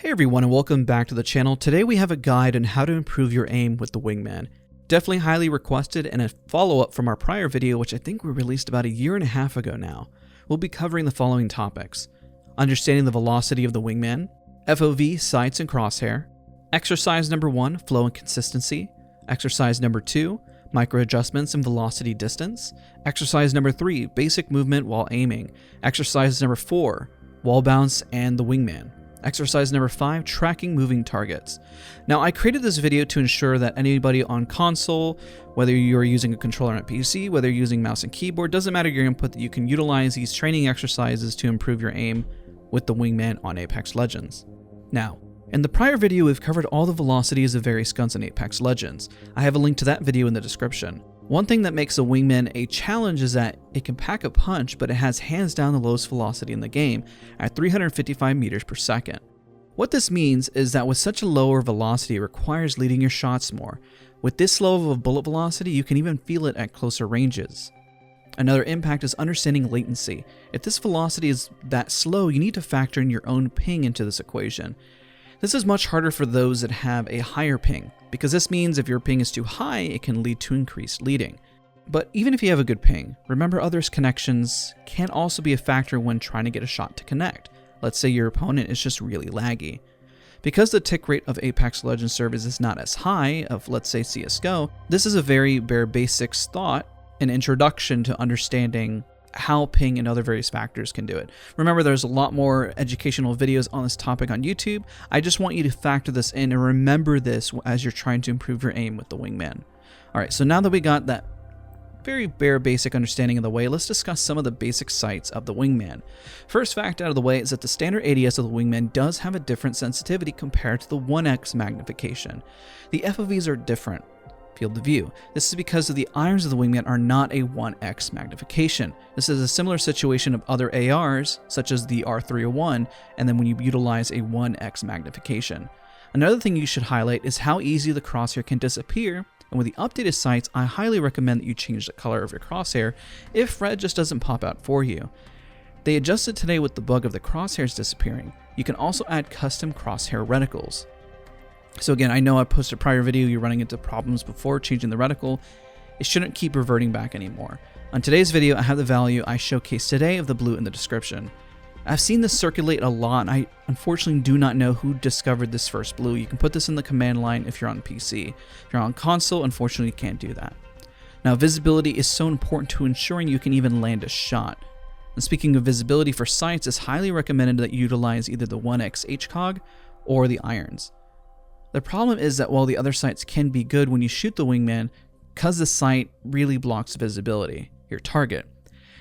Hey everyone, and welcome back to the channel. Today we have a guide on how to improve your aim with the Wingman. Definitely highly requested and a follow-up from our prior video, which I think we released about a year and a half ago now. We'll be covering the following topics: understanding the velocity of the Wingman, FOV, sights, and crosshair, exercise number 1, flow and consistency, exercise number 2, micro adjustments and velocity distance, exercise number 3, basic movement while aiming, exercise number 4, wall bounce and the Wingman, exercise number 5, tracking moving targets. Now, I created this video to ensure that anybody on console, whether you're using a controller on a PC, whether you're using mouse and keyboard, doesn't matter your input, that you can utilize these training exercises to improve your aim with the Wingman on Apex Legends. Now, in the prior video, we've covered all the velocities of various guns in Apex Legends. I have a link to that video in the description. One thing that makes a Wingman a challenge is that it can pack a punch, but it has hands down the lowest velocity in the game at 355 meters per second. What this means is that with such a lower velocity, it requires leading your shots more. With this low of a bullet velocity, you can even feel it at closer ranges. Another impact is understanding latency. If this velocity is that slow, you need to factor in your own ping into this equation. This is much harder for those that have a higher ping, because this means if your ping is too high, it can lead to increased leading. But even if you have a good ping, remember others' connections can also be a factor when trying to get a shot to connect. Let's say your opponent is just really laggy. Because the tick rate of Apex Legends servers is not as high of, let's say, CSGO, this is a very bare basics thought, an introduction to understanding how ping and other various factors can do it. Remember, there's a lot more educational videos on this topic on YouTube. I just want you to factor this in and remember this as you're trying to improve your aim with the Wingman. Alright, so now that we got that very bare basic understanding of the way, let's discuss some of the basic sights of the Wingman. First fact out of the way is that the standard ADS of the Wingman does have a different sensitivity compared to the 1x magnification. The FOVs are different. Field of view. This is because of the irons of the Wingman are not a 1x magnification. This is a similar situation of other ARs, such as the R301, and then when you utilize a 1x magnification. Another thing you should highlight is how easy the crosshair can disappear, and with the updated sights, I highly recommend that you change the color of your crosshair if red just doesn't pop out for you. They adjusted today with the bug of the crosshairs disappearing. You can also add custom crosshair reticles. So again, I know I posted a prior video, you're running into problems before changing the reticle. It shouldn't keep reverting back anymore. On today's video, I have the value I showcased today of the blue in the description. I've seen this circulate a lot, and I unfortunately do not know who discovered this first blue. You can put this in the command line if you're on PC. If you're on console, unfortunately you can't do that. Now, visibility is so important to ensuring you can even land a shot. And speaking of visibility for sights, it's highly recommended that you utilize either the 1x HCOG or the irons. The problem is that while the other sights can be good when you shoot the Wingman, because the sight really blocks visibility, your target,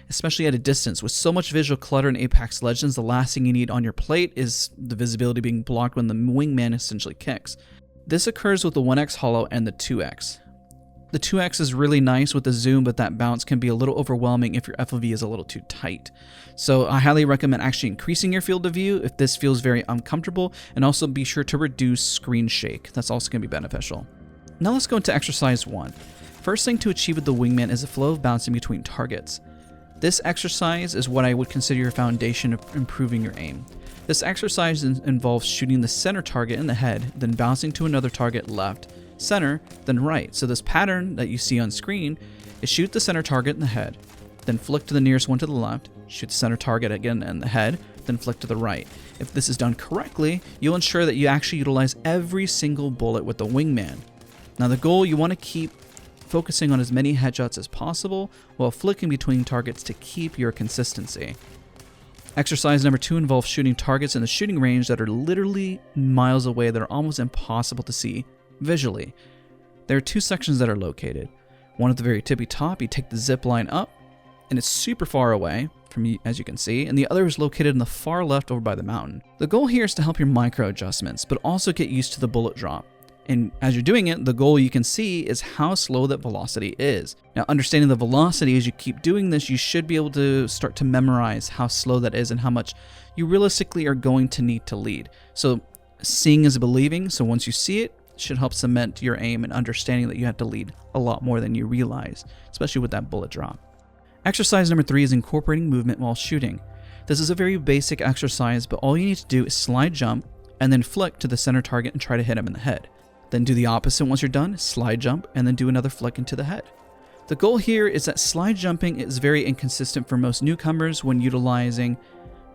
especially at a distance. With so much visual clutter in Apex Legends, the last thing you need on your plate is the visibility being blocked when the Wingman essentially kicks. This occurs with the 1x holo and the 2x. The 2x is really nice with the zoom, but that bounce can be a little overwhelming if your FOV is a little too tight. So I highly recommend actually increasing your field of view if this feels very uncomfortable, and also be sure to reduce screen shake. That's also going to be beneficial. Now let's go into exercise 1. First thing to achieve with the Wingman is a flow of bouncing between targets. This exercise is what I would consider your foundation of improving your aim. This exercise involves shooting the center target in the head, then bouncing to another target left, center, then right. So this pattern that you see on screen is shoot the center target in the head, then flick to the nearest one to the left, shoot the center target again in the head, then flick to the right. If this is done correctly, you'll ensure that you actually utilize every single bullet with the Wingman. Now the goal, you want to keep focusing on as many headshots as possible while flicking between targets to keep your consistency. Exercise number 2 involves shooting targets in the shooting range that are literally miles away, that are almost impossible to see visually. There are 2 sections that are located. One at the very tippy top, you take the zip line up, and it's super far away from you, as you can see, and the other is located in the far left over by the mountain. The goal here is to help your micro adjustments, but also get used to the bullet drop. And as you're doing it, the goal you can see is how slow that velocity is. Now, understanding the velocity as you keep doing this, you should be able to start to memorize how slow that is and how much you realistically are going to need to lead. So seeing is believing, so once you see it, should help cement your aim and understanding that you have to lead a lot more than you realize, especially with that bullet drop. Exercise number 3 is incorporating movement while shooting. This is a very basic exercise, but all you need to do is slide jump, and then flick to the center target and try to hit him in the head. Then do the opposite once you're done, slide jump, and then do another flick into the head. The goal here is that slide jumping is very inconsistent for most newcomers when utilizing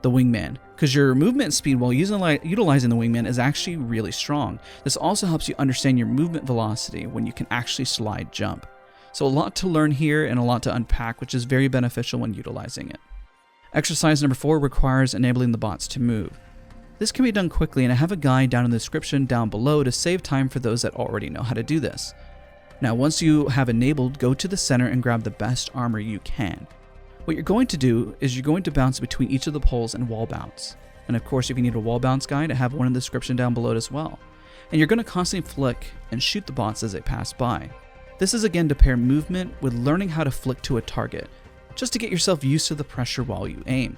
the Wingman, because your movement speed while utilizing the Wingman is actually really strong. This also helps you understand your movement velocity when you can actually slide jump. So a lot to learn here and a lot to unpack, which is very beneficial when utilizing it. Exercise number 4 requires enabling the bots to move. This can be done quickly, and I have a guide down in the description down below to save time for those that already know how to do this. Now once you have enabled, go to the center and grab the best armor you can. What you're going to do is you're going to bounce between each of the poles and wall bounce. And of course, if you need a wall bounce guide, I have one in the description down below as well. And you're going to constantly flick and shoot the bots as they pass by. This is again to pair movement with learning how to flick to a target, just to get yourself used to the pressure while you aim.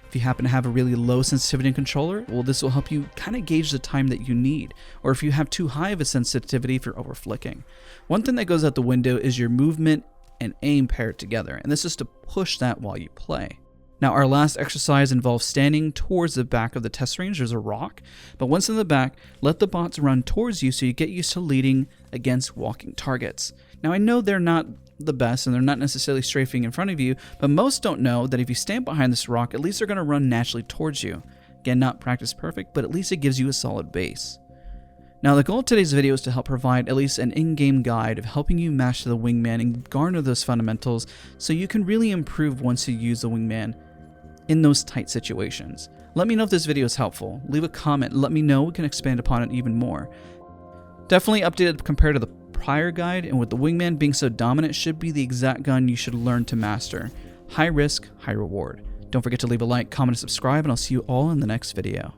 If you happen to have a really low sensitivity controller, well, this will help you kind of gauge the time that you need, or if you have too high of a sensitivity for over flicking. One thing that goes out the window is your movement and aim paired together, and this is to push that while you play. Now our last exercise involves standing towards the back of the test range. There's a rock, but once in the back, let the bots run towards you so you get used to leading against walking targets. Now I know they're not the best and they're not necessarily strafing in front of you, but most don't know that if you stand behind this rock, at least they're going to run naturally towards you. Again, not practice perfect, but at least it gives you a solid base. Now the goal of today's video is to help provide at least an in-game guide of helping you master the Wingman and garner those fundamentals so you can really improve once you use the Wingman in those tight situations. Let me know if this video is helpful. Leave a comment, let me know, we can expand upon it even more. Definitely updated compared to the prior guide, and with the Wingman being so dominant, should be the exact gun you should learn to master. High risk, high reward. Don't forget to leave a like, comment, and subscribe, and I'll see you all in the next video.